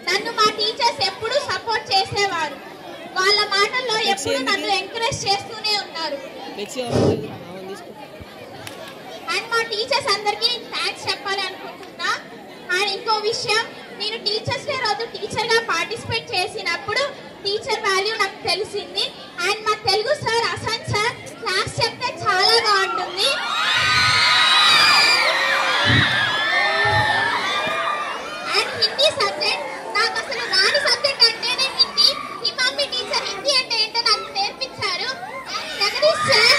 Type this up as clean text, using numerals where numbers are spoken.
నన్ను మా టీచర్స్ ఎప్పుడూ సపోర్ట్ చేసేవారు. వాళ్ళ మాటల్లో ఎప్పుడు నన్ను ఎంకరేజ్ చేస్తూనే ఉన్నారు. అండ్ మా టీచర్స్ అందరికీ థ్యాంక్స్ చెప్పాలి అనుకుంటున్నా. అండ్ ఇంకో విషయం, నేను టీచర్స్ డే రోజు టీచర్గా పార్టిసిపేట్ చేసినప్పుడు టీచర్ వాల్యూ నాకు తెలిసింది. అండ్ మా Telugu sir Anant sir class చెప్తే చాలా బాగుంటుంది. అండ్ హిందీ సబ్జెక్ట్ నాకు అసలు రాని సబ్జెక్ట్ అంటేనే హిందీ. ఈ మమ్మీ టీచర్ హిందీ అంటే ఏంటో నాకు నేర్పించారు. జగదీష్ సార్